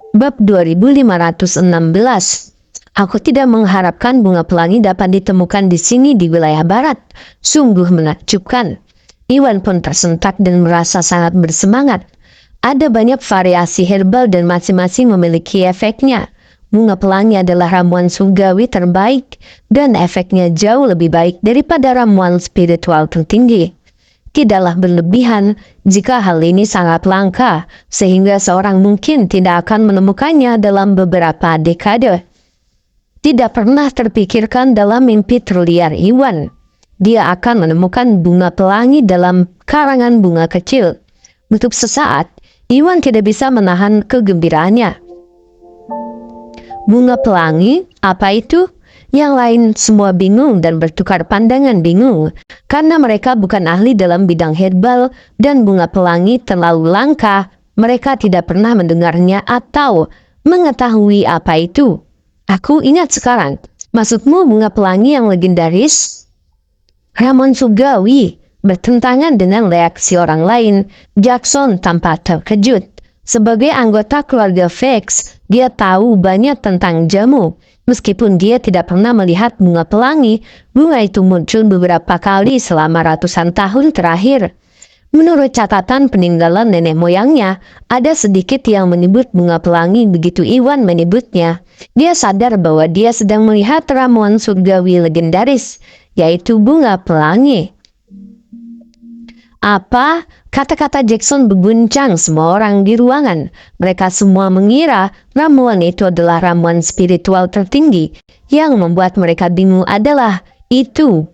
Bab 2516. Aku tidak mengharapkan bunga pelangi dapat ditemukan di sini di wilayah barat. Sungguh menakjubkan. Iwan pun tersentak dan merasa sangat bersemangat. Ada banyak variasi herbal dan masing-masing memiliki efeknya. Bunga pelangi adalah ramuan surgawi terbaik dan efeknya jauh lebih baik daripada ramuan spiritual tertinggi. Tidaklah berlebihan jika hal ini sangat langka, sehingga seorang mungkin tidak akan menemukannya dalam beberapa dekade. Tidak pernah terpikirkan dalam mimpi terliar Iwan. Dia akan menemukan bunga pelangi dalam karangan bunga kecil. Untuk sesaat, Iwan tidak bisa menahan kegembiraannya. Bunga pelangi, apa itu? Yang lain semua bingung dan bertukar pandangan bingung, karena mereka bukan ahli dalam bidang herbal dan bunga pelangi terlalu langka, mereka tidak pernah mendengarnya atau mengetahui apa itu. Aku ingat sekarang, maksudmu bunga pelangi yang legendaris? Ramuan surgawi, bertentangan dengan reaksi orang lain. Jackson tampak terkejut. Sebagai anggota keluarga Vex, dia tahu banyak tentang jamu. Meskipun dia tidak pernah melihat bunga pelangi, bunga itu muncul beberapa kali selama ratusan tahun terakhir. Menurut catatan peninggalan nenek moyangnya, ada sedikit yang menyebut bunga pelangi begitu Iwan menyebutnya. Dia sadar bahwa dia sedang melihat ramuan surgawi legendaris, yaitu bunga pelangi. Apa? Kata-kata Jackson berguncang semua orang di ruangan. Mereka semua mengira ramuan itu adalah ramuan spiritual tertinggi. Yang membuat mereka bingung adalah itu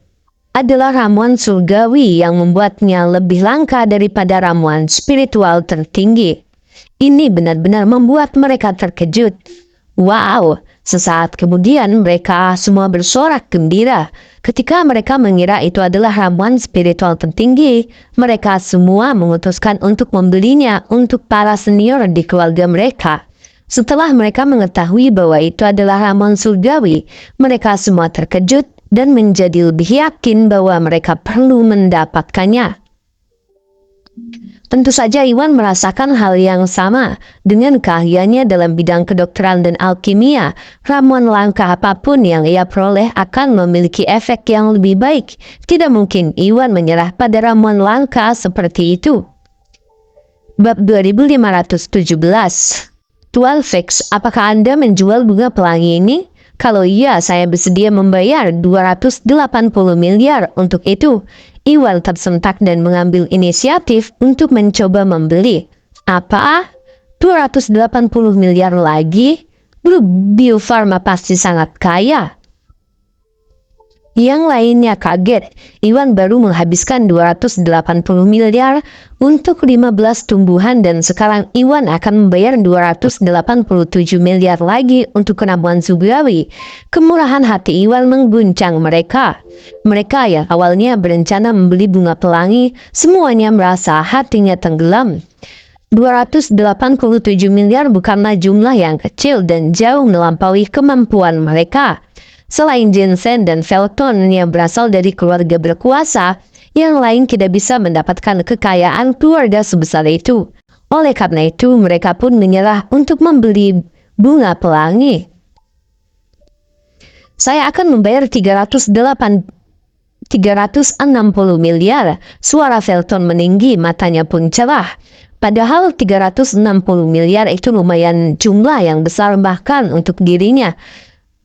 adalah ramuan surgawi yang membuatnya lebih langka daripada ramuan spiritual tertinggi. Ini benar-benar membuat mereka terkejut. Wow! Sesaat kemudian mereka semua bersorak gembira. Ketika mereka mengira itu adalah ramuan spiritual tertinggi, mereka semua memutuskan untuk membelinya untuk para senior di keluarga mereka. Setelah mereka mengetahui bahwa itu adalah ramuan surgawi, mereka semua terkejut dan menjadi lebih yakin bahwa mereka perlu mendapatkannya. Tentu saja Iwan merasakan hal yang sama. Dengan keahliannya dalam bidang kedokteran dan alkimia, ramuan langka apapun yang ia peroleh akan memiliki efek yang lebih baik. Tidak mungkin Iwan menyerah pada ramuan langka seperti itu. Bab 2517. Tuan Vex, apakah Anda menjual bunga pelangi ini? Kalau iya, saya bersedia membayar 280 miliar untuk itu. Iwan tersentak dan mengambil inisiatif untuk mencoba membeli. Apa? 280 miliar lagi? Bio Farma pasti sangat kaya. Yang lainnya kaget. Iwan baru menghabiskan 280 miliar untuk 15 tumbuhan dan sekarang Iwan akan membayar 287 miliar lagi untuk ramuan surgawi. Kemurahan hati Iwan mengguncang mereka. Mereka yang awalnya berencana membeli bunga pelangi, semuanya merasa hatinya tenggelam. 287 miliar bukanlah jumlah yang kecil dan jauh melampaui kemampuan mereka. Selain Jensen dan Felton yang berasal dari keluarga berkuasa, yang lain tidak bisa mendapatkan kekayaan keluarga sebesar itu. Oleh karena itu, mereka pun menyerah untuk membeli bunga pelangi. Saya akan membayar 360 miliar. Suara Felton meninggi, matanya pun cerah. Padahal 360 miliar itu lumayan jumlah yang besar bahkan untuk dirinya.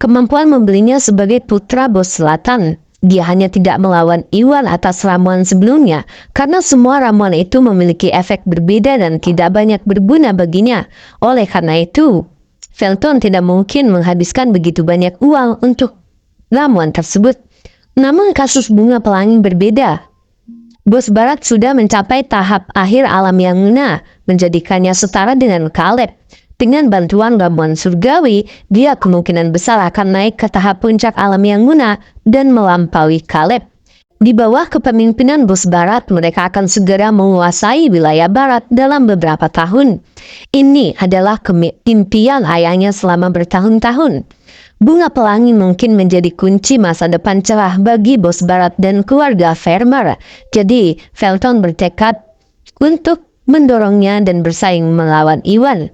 Kemampuan membelinya sebagai putra bos selatan. Dia hanya tidak melawan Iwan atas ramuan sebelumnya, karena semua ramuan itu memiliki efek berbeda dan tidak banyak berguna baginya. Oleh karena itu, Felton tidak mungkin menghabiskan begitu banyak uang untuk ramuan tersebut. Namun kasus bunga pelangi berbeda. Bos Barat sudah mencapai tahap akhir alam yang ngena, menjadikannya setara dengan Caleb. Dengan bantuan ramuan surgawi, dia kemungkinan besar akan naik ke tahap puncak alam yang guna dan melampaui Caleb. Di bawah kepemimpinan Bos Barat, mereka akan segera menguasai wilayah Barat dalam beberapa tahun. Ini adalah impian ayahnya selama bertahun-tahun. Bunga pelangi mungkin menjadi kunci masa depan cerah bagi Bos Barat dan keluarga Farmer. Jadi, Felton bertekad untuk mendorongnya dan bersaing melawan Iwan.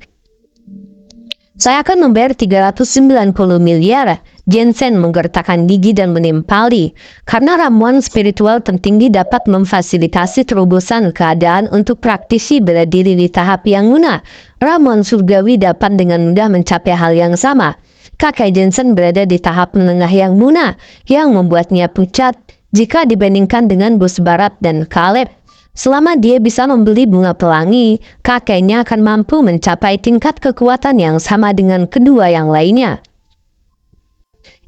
Saya akan membayar 390 miliar. Jensen menggertakkan gigi dan menimpali. Karena ramuan spiritual tertinggi dapat memfasilitasi terobosan keadaan untuk praktisi bela diri di tahap yang guna. Ramuan surgawi dapat dengan mudah mencapai hal yang sama. Kakek Jensen berada di tahap menengah yang guna, yang membuatnya pucat jika dibandingkan dengan bos Barat dan Caleb. Selama dia bisa membeli bunga pelangi, kakeknya akan mampu mencapai tingkat kekuatan yang sama dengan kedua yang lainnya.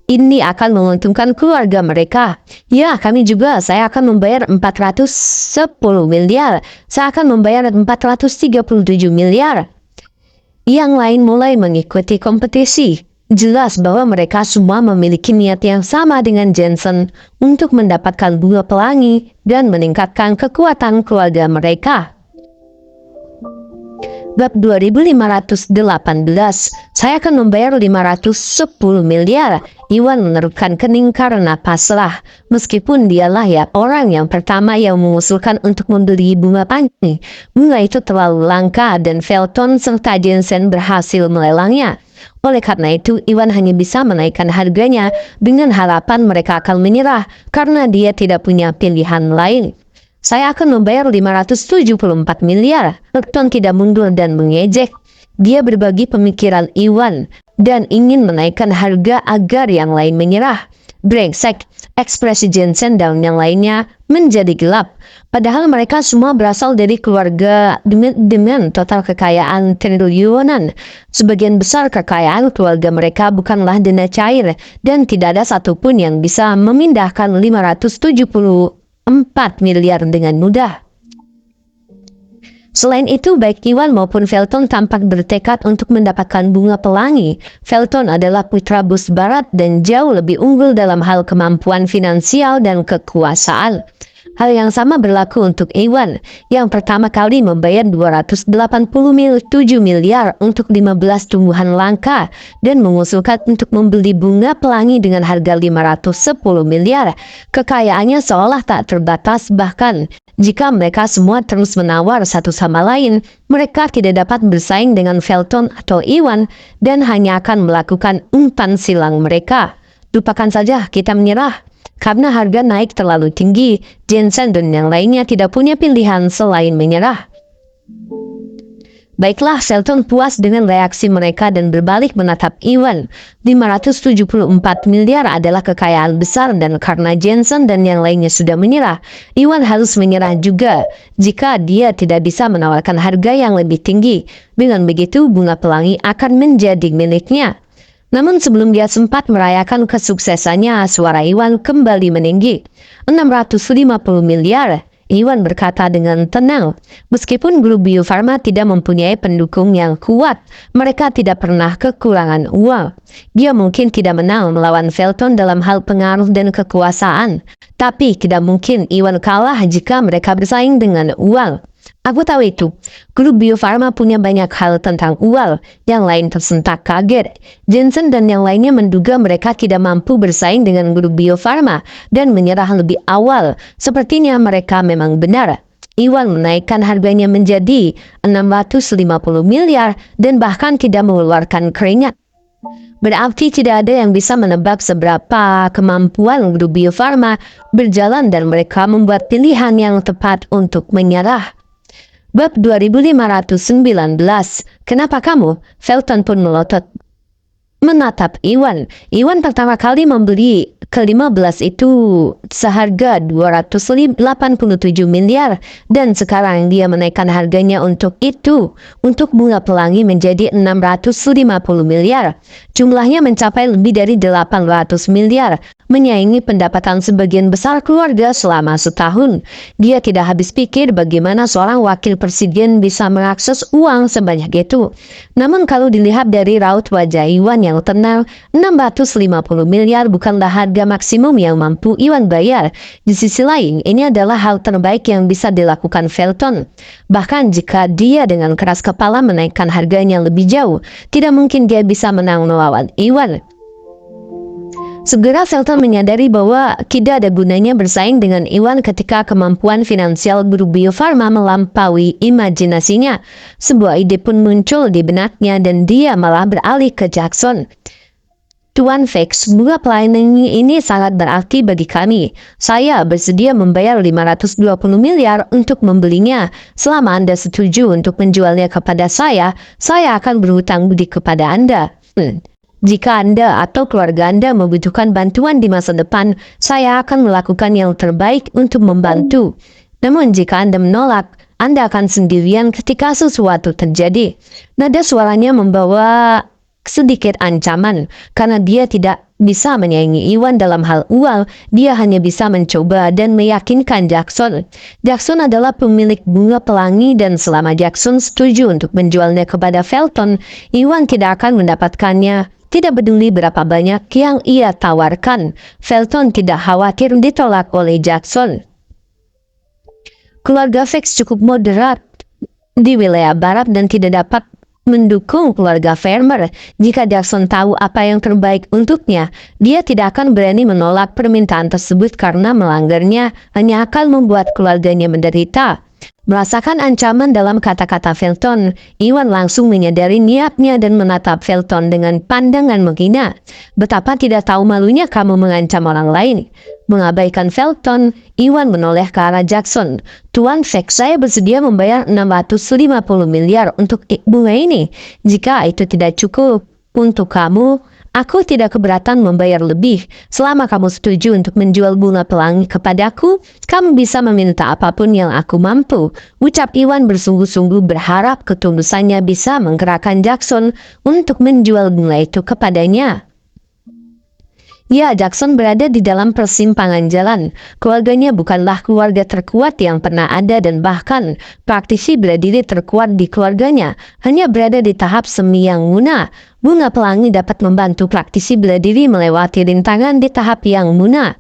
Ini akan menguntungkan keluarga mereka. Ya, kami juga. Saya akan membayar 410 miliar. Saya akan membayar 437 miliar. Yang lain mulai mengikuti kompetisi. Jelas bahwa mereka semua memiliki niat yang sama dengan Jensen untuk mendapatkan bunga pelangi dan meningkatkan kekuatan keluarga mereka. Bab 2518, saya akan membayar 510 miliar. Iwan menerukkan kening karena pasrah. Meskipun dialah ya orang yang pertama yang mengusulkan untuk membeli bunga pelangi. Bunga itu terlalu langka dan Felton serta Jensen berhasil melelangnya. Oleh karena itu, Iwan hanya bisa menaikkan harganya dengan harapan mereka akan menyerah karena dia tidak punya pilihan lain. Saya akan membayar 574 miliar. Felton tidak mundur dan mengejek. Dia berbagi pemikiran Iwan dan ingin menaikkan harga agar yang lain menyerah. Brengsek, ekspresi Jensen dan yang lainnya menjadi gelap. Padahal mereka semua berasal dari keluarga dengan total kekayaan triliunan. Sebagian besar kekayaan keluarga mereka bukanlah dana cair dan tidak ada satupun yang bisa memindahkan 574 miliar dengan mudah. Selain itu, baik Iwan maupun Felton tampak bertekad untuk mendapatkan bunga pelangi. Felton adalah putra bos Barat dan jauh lebih unggul dalam hal kemampuan finansial dan kekuasaan. Hal yang sama berlaku untuk Iwan, yang pertama kali membayar 287 miliar untuk 15 tumbuhan langka dan mengusulkan untuk membeli bunga pelangi dengan harga 510 miliar. Kekayaannya seolah tak terbatas, bahkan jika mereka semua terus menawar satu sama lain, mereka tidak dapat bersaing dengan Felton atau Iwan dan hanya akan melakukan umpan silang mereka. Lupakan saja, kita menyerah. Karena harga naik terlalu tinggi, Jensen dan yang lainnya tidak punya pilihan selain menyerah. Baiklah, Felton puas dengan reaksi mereka dan berbalik menatap Iwan. 574 miliar adalah kekayaan besar dan karena Jensen dan yang lainnya sudah menyerah, Iwan harus menyerah juga jika dia tidak bisa menawarkan harga yang lebih tinggi. Dengan begitu, bunga pelangi akan menjadi miliknya. Namun sebelum dia sempat merayakan kesuksesannya, suara Iwan kembali meninggi. 650 miliar. Iwan berkata dengan tenang. Meskipun grup Bio Farma tidak mempunyai pendukung yang kuat, mereka tidak pernah kekurangan uang. Dia mungkin tidak menang melawan Felton dalam hal pengaruh dan kekuasaan. Tapi tidak mungkin Iwan kalah jika mereka bersaing dengan uang. Aku tahu itu. Grup Bio Farma punya banyak hal tentang uang. Yang lain tersentak kaget. Jensen dan yang lainnya menduga mereka tidak mampu bersaing dengan grup Bio Farma dan menyerah lebih awal. Sepertinya mereka memang benar. Iwan menaikkan harganya menjadi 650 miliar dan bahkan tidak mengeluarkan keringat. Berarti tidak ada yang bisa menebak seberapa kemampuan grup Bio Farma berjalan dan mereka membuat pilihan yang tepat untuk menyerah. Bab 2519, kenapa kamu? Felton pun melotot menatap Iwan. Iwan pertama kali membeli ke-15 itu seharga 287 miliar dan sekarang dia menaikkan harganya untuk itu, untuk bunga pelangi menjadi 650 miliar. Jumlahnya mencapai lebih dari 800 miliar, menyaingi pendapatan sebagian besar keluarga selama setahun. Dia tidak habis pikir bagaimana seorang wakil presiden bisa mengakses uang sebanyak itu. Namun kalau dilihat dari raut wajah Iwan yang tenang, 650 miliar bukanlah harga maksimum yang mampu Iwan bayar. Di sisi lain, ini adalah hal terbaik yang bisa dilakukan Felton. Bahkan jika dia dengan keras kepala menaikkan harganya lebih jauh, tidak mungkin dia bisa menang melawan Iwan. Segera Felton menyadari bahwa tidak ada gunanya bersaing dengan Iwan ketika kemampuan finansial guru Bio Farma melampaui imajinasinya. Sebuah ide pun muncul di benaknya dan dia malah beralih ke Jackson. Tuan Fix, bunga pelayanan ini sangat berarti bagi kami. Saya bersedia membayar 520 miliar untuk membelinya. Selama Anda setuju untuk menjualnya kepada saya akan berhutang budi kepada Anda. Jika Anda atau keluarga Anda membutuhkan bantuan di masa depan, saya akan melakukan yang terbaik untuk membantu. Namun jika Anda menolak, Anda akan sendirian ketika sesuatu terjadi. Nada suaranya membawa sedikit ancaman, karena dia tidak bisa menyaingi Iwan dalam hal uang. Dia hanya bisa mencoba dan meyakinkan Jackson. Jackson adalah pemilik bunga pelangi dan selama Jackson setuju untuk menjualnya kepada Felton, Iwan tidak akan mendapatkannya. Tidak peduli berapa banyak yang ia tawarkan, Felton tidak khawatir ditolak oleh Jackson. Keluarga Fix cukup moderat di wilayah barat dan tidak dapat mendukung keluarga Farmer. Jika Jackson tahu apa yang terbaik untuknya, dia tidak akan berani menolak permintaan tersebut karena melanggarnya hanya akan membuat keluarganya menderita. Merasakan ancaman dalam kata-kata Felton, Iwan langsung menyadari niatnya dan menatap Felton dengan pandangan menghina. Betapa tidak tahu malunya kamu mengancam orang lain. Mengabaikan Felton, Iwan menoleh ke arah Jackson. Tuan Fix, saya bersedia membayar 650 miliar untuk bunga ini. Jika itu tidak cukup untuk kamu, aku tidak keberatan membayar lebih. Selama kamu setuju untuk menjual bunga pelangi kepadaku, kamu bisa meminta apapun yang aku mampu. Ucap Iwan bersungguh-sungguh berharap ketulusannya bisa menggerakkan Jackson untuk menjual bunga itu kepadanya. Ya, Jackson berada di dalam persimpangan jalan. Keluarganya bukanlah keluarga terkuat yang pernah ada dan bahkan praktisi bela diri terkuat di keluarganya hanya berada di tahap semi yang muna. Bunga pelangi dapat membantu praktisi bela diri melewati rintangan di tahap yang muna.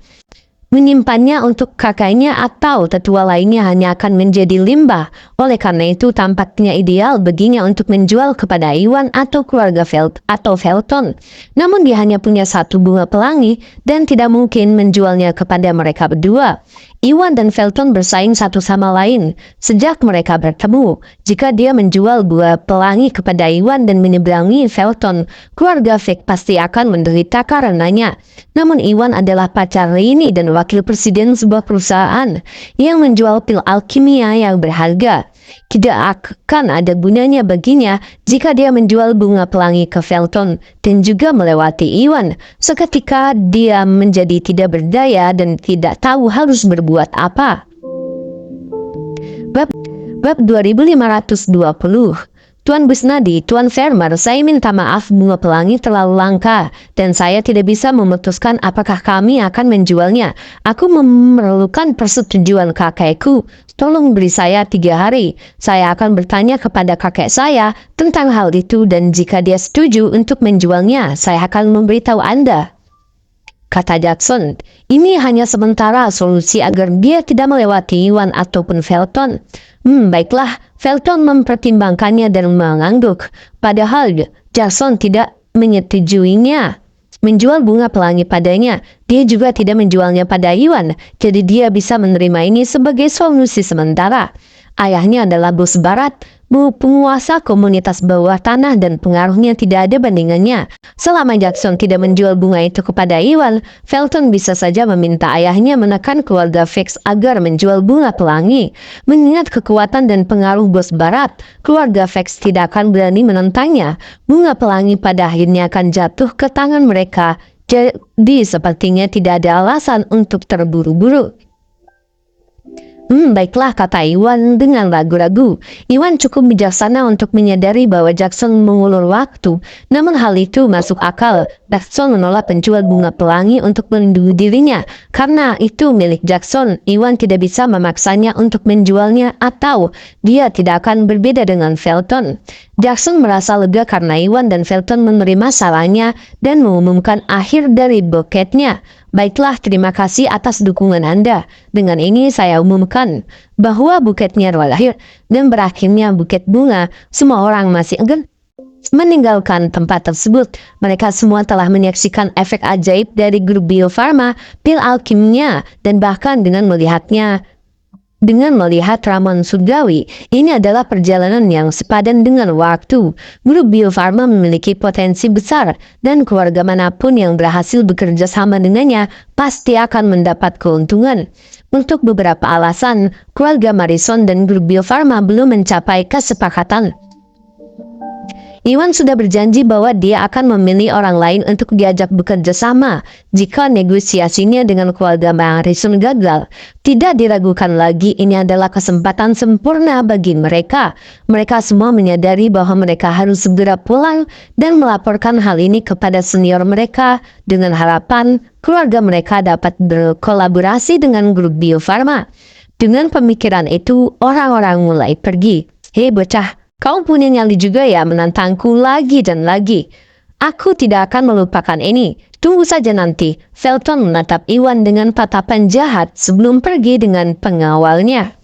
Menyimpannya untuk kakaknya atau tetua lainnya hanya akan menjadi limbah. Oleh karena itu tampaknya ideal baginya untuk menjual kepada Iwan atau keluarga Felton. Namun dia hanya punya satu bunga pelangi dan tidak mungkin menjualnya kepada mereka berdua. Iwan dan Felton bersaing satu sama lain sejak mereka bertemu. Jika dia menjual bunga pelangi kepada Iwan dan menyeberangi Felton, keluarga Fix pasti akan menderita karenanya. Namun Iwan adalah pacar Rini dan wakil presiden sebuah perusahaan yang menjual pil alkimia yang berharga. Tidak akan ada gunanya baginya jika dia menjual bunga pelangi ke Felton dan juga melewati Iwan. Seketika dia menjadi tidak berdaya dan tidak tahu harus berbuat apa. Bab 2520. Tuan Busnadi, Tuan Farmer, saya minta maaf, bunga pelangi terlalu langka dan saya tidak bisa memutuskan apakah kami akan menjualnya. Aku memerlukan persetujuan kakekku. Tolong beri saya 3 hari. Saya akan bertanya kepada kakek saya tentang hal itu dan jika dia setuju untuk menjualnya, saya akan memberitahu Anda. Kata Jackson, ini hanya sementara solusi agar dia tidak melewati Iwan ataupun Felton. Baiklah, Felton mempertimbangkannya dan mengangguk. Padahal Jackson tidak menyetujuinya menjual bunga pelangi padanya. Dia juga tidak menjualnya pada Iwan, jadi dia bisa menerima ini sebagai solusi sementara. Ayahnya adalah bos barat, penguasa komunitas bawah tanah dan pengaruhnya tidak ada bandingannya. Selama Jackson tidak menjual bunga itu kepada Iwan, Felton bisa saja meminta ayahnya menekan keluarga Fix agar menjual bunga pelangi. Mengingat kekuatan dan pengaruh bos barat, keluarga Fix tidak akan berani menentangnya. Bunga pelangi pada akhirnya akan jatuh ke tangan mereka, jadi sepertinya tidak ada alasan untuk terburu-buru. Baiklah, kata Iwan dengan ragu-ragu. Iwan cukup bijaksana untuk menyadari bahwa Jackson mengulur waktu. Namun hal itu masuk akal. Jackson menolak penjual bunga pelangi untuk melindungi dirinya. Karena itu milik Jackson, Iwan tidak bisa memaksanya untuk menjualnya atau dia tidak akan berbeda dengan Felton. Jackson merasa lega karena Iwan dan Felton menerima sarannya dan mengumumkan akhir dari buketnya. Baiklah, terima kasih atas dukungan Anda. Dengan ini saya umumkan bahwa buketnya lahir dan berakhirnya buket bunga. Semua orang masih enggan. meninggalkan tempat tersebut. Mereka semua telah menyaksikan efek ajaib dari grup Bio Farma, pil alkimia, dan bahkan dengan melihat ramuan surgawi. Ini adalah perjalanan yang sepadan dengan waktu. Grup Bio Farma memiliki potensi besar, dan keluarga manapun yang berhasil bekerja sama dengannya pasti akan mendapat keuntungan. Untuk beberapa alasan, keluarga Morrison dan grup Bio Farma belum mencapai kesepakatan. Iwan sudah berjanji bahwa dia akan memilih orang lain untuk diajak bekerja sama jika negosiasinya dengan keluarga Morrison gagal. Tidak diragukan lagi, ini adalah kesempatan sempurna bagi mereka. Mereka semua menyadari bahwa mereka harus segera pulang dan melaporkan hal ini kepada senior mereka dengan harapan keluarga mereka dapat berkolaborasi dengan grup Bio Farma. Dengan pemikiran itu, orang-orang mulai pergi. Hei bocah, kau punya nyali juga ya menantangku lagi dan lagi. Aku tidak akan melupakan ini. Tunggu saja nanti. Felton menatap Iwan dengan tatapan jahat sebelum pergi dengan pengawalnya.